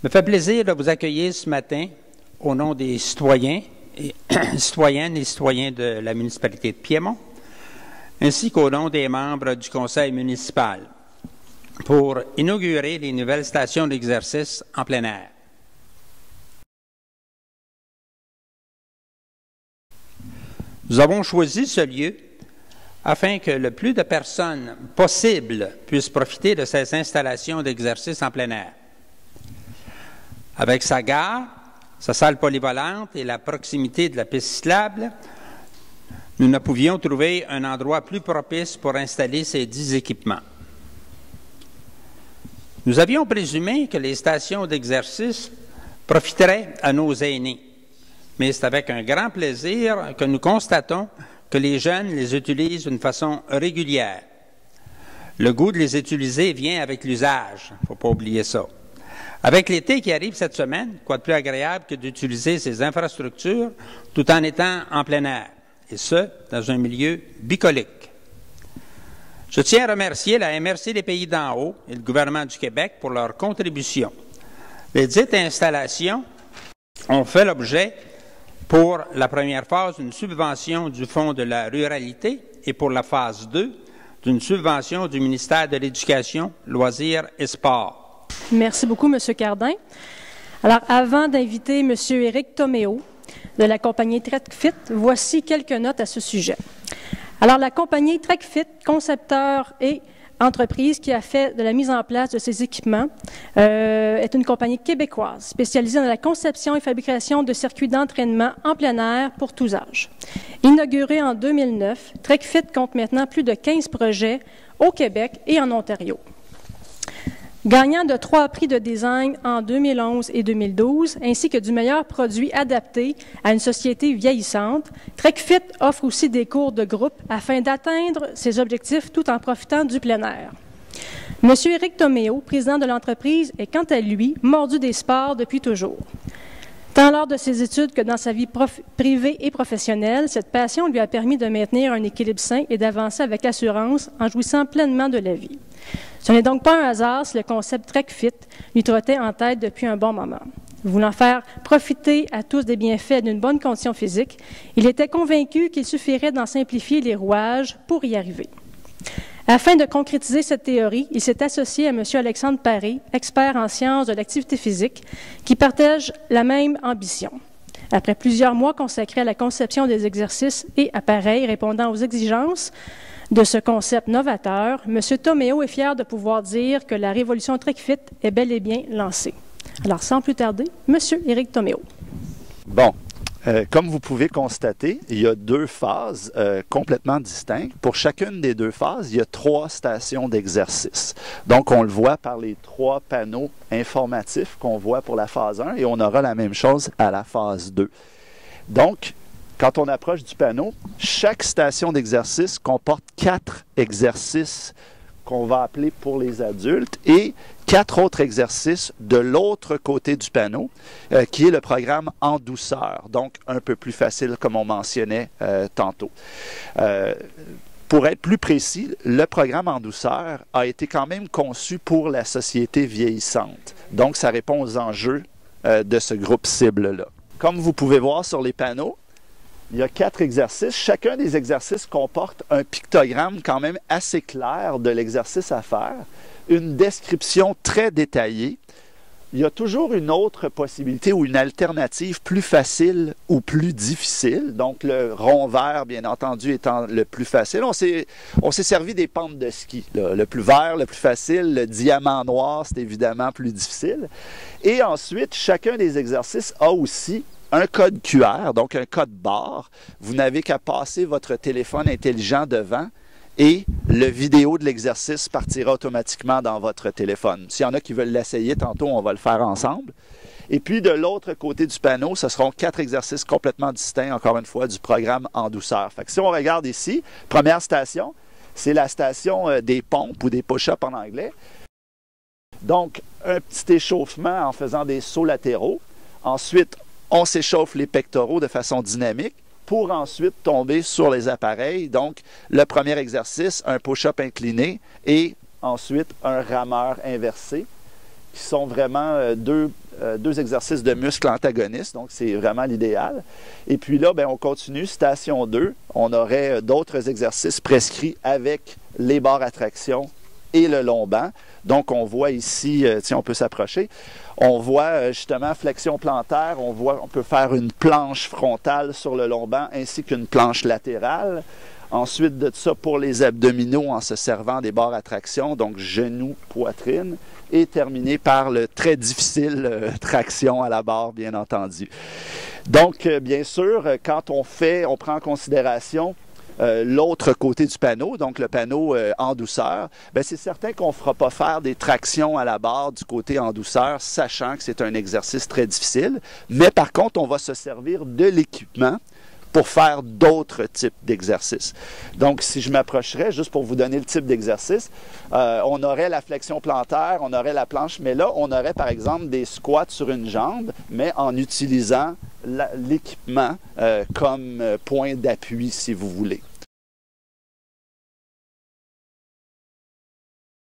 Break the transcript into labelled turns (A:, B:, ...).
A: Me fait plaisir de vous accueillir ce matin au nom des citoyennes et citoyens de la municipalité de Piémont, ainsi qu'au nom des membres du conseil municipal, pour inaugurer les nouvelles stations d'exercice en plein air. Nous avons choisi ce lieu afin que le plus de personnes possible puissent profiter de ces installations d'exercice en plein air. Avec sa gare, sa salle polyvalente et la proximité de la piste cyclable, nous ne pouvions trouver un endroit plus propice pour installer ces 10 équipements. Nous avions présumé que les stations d'exercice profiteraient à nos aînés, mais c'est avec un grand plaisir que nous constatons que les jeunes les utilisent d'une façon régulière. Le goût de les utiliser vient avec l'usage, il ne faut pas oublier ça. Avec l'été qui arrive cette semaine, quoi de plus agréable que d'utiliser ces infrastructures tout en étant en plein air, et ce, dans un milieu bucolique. Je tiens à remercier la MRC des Pays d'en haut et le gouvernement du Québec pour leur contribution. Les dites installations ont fait l'objet, pour la première phase, d'une subvention du Fonds de la ruralité et pour la phase 2, d'une subvention du ministère de l'Éducation, Loisirs et Sports.
B: Merci beaucoup, M. Cardin. Alors, avant d'inviter M. Éric Toméo de la compagnie TrekFit, voici quelques notes à ce sujet. Alors, la compagnie TrekFit, concepteur et entreprise qui a fait de la mise en place de ces équipements, est une compagnie québécoise spécialisée dans la conception et fabrication de circuits d'entraînement en plein air pour tous âges. Inaugurée en 2009, TrekFit compte maintenant plus de 15 projets au Québec et en Ontario. Gagnant de 3 prix de design en 2011 et 2012, ainsi que du meilleur produit adapté à une société vieillissante, TrekFit offre aussi des cours de groupe afin d'atteindre ses objectifs tout en profitant du plein air. M. Éric Toméo, président de l'entreprise, est quant à lui mordu des sports depuis toujours. Tant lors de ses études que dans sa vie privée et professionnelle, cette passion lui a permis de maintenir un équilibre sain et d'avancer avec assurance en jouissant pleinement de la vie. Ce n'est donc pas un hasard si le concept TrekFit lui trottait en tête depuis un bon moment. Voulant faire profiter à tous des bienfaits d'une bonne condition physique, il était convaincu qu'il suffirait d'en simplifier les rouages pour y arriver. Afin de concrétiser cette théorie, il s'est associé à M. Alexandre Paré, expert en sciences de l'activité physique, qui partage la même ambition. Après plusieurs mois consacrés à la conception des exercices et appareils répondant aux exigences de ce concept novateur, M. Toméo est fier de pouvoir dire que la révolution TrekFit est bel et bien lancée. Alors, sans plus tarder, M. Éric Toméo.
C: Bon, comme vous pouvez constater, il y a 2 phases complètement distinctes. Pour chacune des 2 phases, il y a 3 stations d'exercice. Donc, on le voit par les 3 panneaux informatifs qu'on voit pour la phase 1 et on aura la même chose à la phase 2. Donc, quand on approche du panneau, chaque station d'exercice comporte 4 exercices qu'on va appeler pour les adultes et 4 autres exercices de l'autre côté du panneau, qui est le programme en douceur, donc un peu plus facile comme on mentionnait tantôt. Pour être plus précis, le programme en douceur a été quand même conçu pour la société vieillissante, donc ça répond aux enjeux de ce groupe cible-là. Comme vous pouvez voir sur les panneaux, il y a 4 exercices. Chacun des exercices comporte un pictogramme quand même assez clair de l'exercice à faire, une description très détaillée. Il y a toujours une autre possibilité ou une alternative plus facile ou plus difficile. Donc, le rond vert, bien entendu, étant le plus facile. On s'est servi des pentes de ski. Là. Le plus vert, le plus facile. Le diamant noir, c'est évidemment plus difficile. Et ensuite, chacun des exercices a aussi un code QR, donc un code barre. Vous n'avez qu'à passer votre téléphone intelligent devant et le vidéo de l'exercice partira automatiquement dans votre téléphone. S'il y en a qui veulent l'essayer, tantôt on va le faire ensemble. Et puis de l'autre côté du panneau, ce seront 4 exercices complètement distincts, encore une fois, du programme en douceur. Fait que si on regarde ici, première station, c'est la station des pompes ou des push-ups en anglais. Donc, un petit échauffement en faisant des sauts latéraux. Ensuite, on s'échauffe les pectoraux de façon dynamique pour ensuite tomber sur les appareils. Donc, le premier exercice, un push-up incliné et ensuite un rameur inversé qui sont vraiment deux exercices de muscles antagonistes, donc c'est vraiment l'idéal. Et puis là, bien, on continue, station 2, on aurait d'autres exercices prescrits avec les barres à traction et le long banc. Donc on voit ici, tiens, on peut s'approcher, on voit justement flexion plantaire, on peut faire une planche frontale sur le long banc ainsi qu'une planche latérale. Ensuite de ça, pour les abdominaux, en se servant des barres à traction, donc genoux, poitrine, et terminé par le très difficile traction à la barre, bien entendu. Donc, bien sûr, quand on prend en considération l'autre côté du panneau, donc le panneau en douceur, bien, c'est certain qu'on ne fera pas faire des tractions à la barre du côté en douceur, sachant que c'est un exercice très difficile. Mais par contre, on va se servir de l'équipement pour faire d'autres types d'exercices. Donc, si je m'approcherais, juste pour vous donner le type d'exercice, on aurait la flexion plantaire, on aurait la planche, mais là, on aurait par exemple des squats sur une jambe, mais en utilisant l'équipement comme point d'appui, si vous voulez.